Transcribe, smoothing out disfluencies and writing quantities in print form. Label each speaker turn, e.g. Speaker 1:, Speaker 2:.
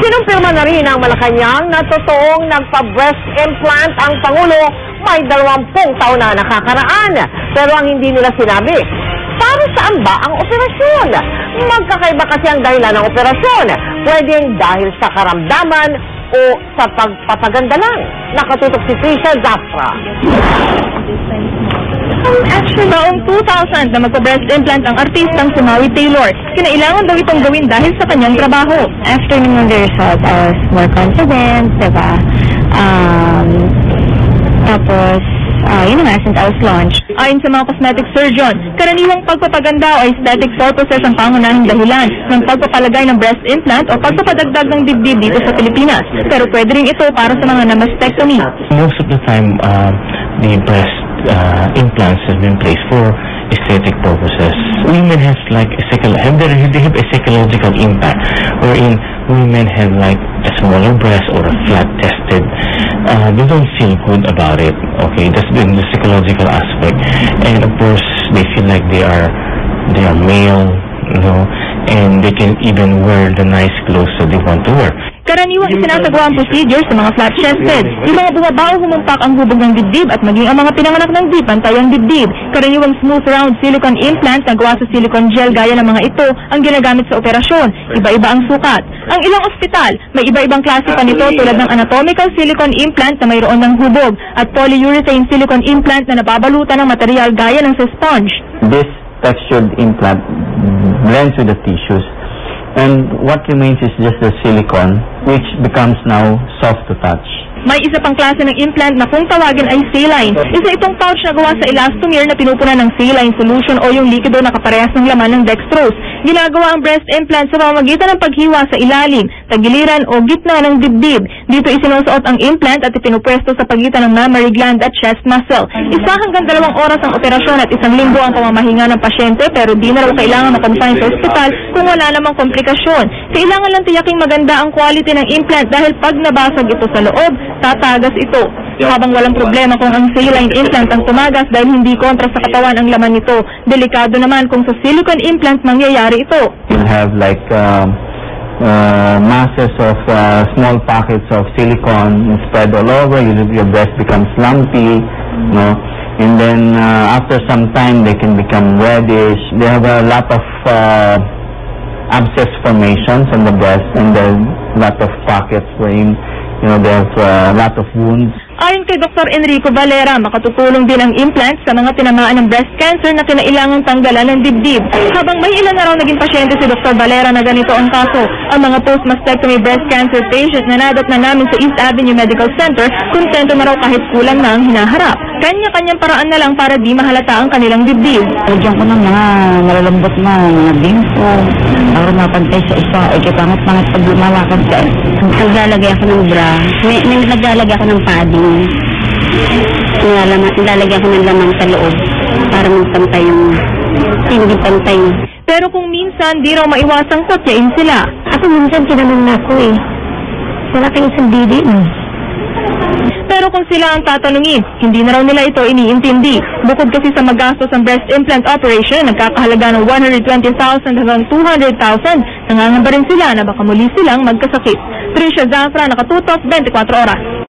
Speaker 1: Kinumpirma na rin ng Malacanang na totoong nagpa-breast implant ang Pangulo may 20 taon na nakakaraan. Pero ang hindi nila sinabi, para saan ba ang operasyon? Magkakaiba kasi ang dahilan ng operasyon. Pwedeng dahil sa karamdaman o sa pagpapaganda lang. Nakatutok si Trisha Zafra.
Speaker 2: Actually, noong 2000 na magpa-breast implant ang artistang si Maui Taylor. Kinailangan daw itong gawin dahil sa kanyang trabaho.
Speaker 3: After naman the result, I was more confident, diba? Tapos, yun nga, since I was launched.
Speaker 2: Ayon sa mga cosmetic surgeon, karaniwang pagpapaganda o aesthetic purposes ang pangunahing dahilan ng pagpapalagay ng breast implant o pagpapadagdag ng dibdib dito sa Pilipinas. Pero pwede rin ito para sa mga na-mastectomy.
Speaker 4: Most of the time, the breast implants have been placed for aesthetic purposes. Women have like they have a psychological impact, wherein women have like a smaller breast or a flat-chested. They don't feel good about it. Okay, that's been the psychological aspect, and of course they feel like they are male, you know, and they can even wear the nice clothes that they want to wear.
Speaker 2: Karaniwang isinasagawa ang procedure sa mga flat-chested. Yung mga bumabao humumpak ang hubog ng dibdib at maging ang mga pinanganak ng di pantay ang dibdib. Karaniwang smooth round silicone implant na gawa sa silicone gel gaya ng mga ito ang ginagamit sa operasyon. Iba-iba ang sukat. Ang ilang ospital, may iba-ibang klase pa nito tulad ng anatomical silicone implant na mayroon ng hubog at polyurethane silicone implant na nababalutan ng material gaya ng sa sponge.
Speaker 5: This textured implant blends with the tissues, and what remains is just the silicone, which becomes now soft to touch.
Speaker 2: May isa pang klase ng implant na kung tawagin ay saline. Isa itong pouch na gawa sa elastomer na pinupunan ng saline solution o yung likido na kaparehas ng laman ng dextrose. Ginagawa ang breast implant sa pamamagitan ng paghiwa sa ilalim, tagiliran o gitna ng dibdib. Dito isinusuot ang implant at ipinupwesto sa pagitan ng mammary gland at chest muscle. Isa hanggang 2 oras ang operasyon at 1 linggo ang pamamahinga ng pasyente, pero di na raw kailangan makonfine sa ospital kung wala namang komplikasyon. Kailangan lang tiyaking maganda ang quality ng implant dahil pag nabasag ito sa loob, tatagas ito. Habang walang problema kung ang saline implant ang tumagas dahil hindi kontra sa katawan ang laman nito. Delikado naman kung sa silicone implant mangyayari ito.
Speaker 5: You'll have like masses of small pockets of silicone spread all over. Your breast becomes lumpy, no? And then after some time they can become reddish. They have a lot of abscess formations on the breast, and then a lot of pockets wherein they have a lot of wounds.
Speaker 2: Ayon kay Dr. Enrico Valera, makatutulong din ang implant sa mga tinamaan ng breast cancer na kinailangang tanggalan ng dibdib. Habang may ilan na raw naging pasyente si Dr. Valera na ganito ang kaso, ang mga post-mastectomy breast cancer patient na nadat na namin sa East Avenue Medical Center, kontento na raw kahit kulang na ang hinaharap. Kanya-kanyang paraan na lang para di mahalata ang kanilang dibdib.
Speaker 3: Lagyan ko ng mga malalambot na mga bimpo, para mapantay sa isa, ikipangat-pangat pag lumalakad ka. Naglalagay ako ng bra, may naglalagay ako ng padding. Nilalagay ako ng laman sa loob para magpantay yung hindi pantay.
Speaker 2: Pero kung minsan di raw maiwasang kotyain sila.
Speaker 3: Ako minsan kinamang na ako eh. Wala kayong sandidi mo.
Speaker 2: Pero kung sila ang tatanungin, hindi na raw nila ito iniintindi. Bukod kasi sa magastos ang breast implant operation, nagkakahalaga ng 120,000 hanggang 200,000, nangangamba rin sila na baka muli silang magkasakit. Trisha Zafra, nakatutok, 24 oras.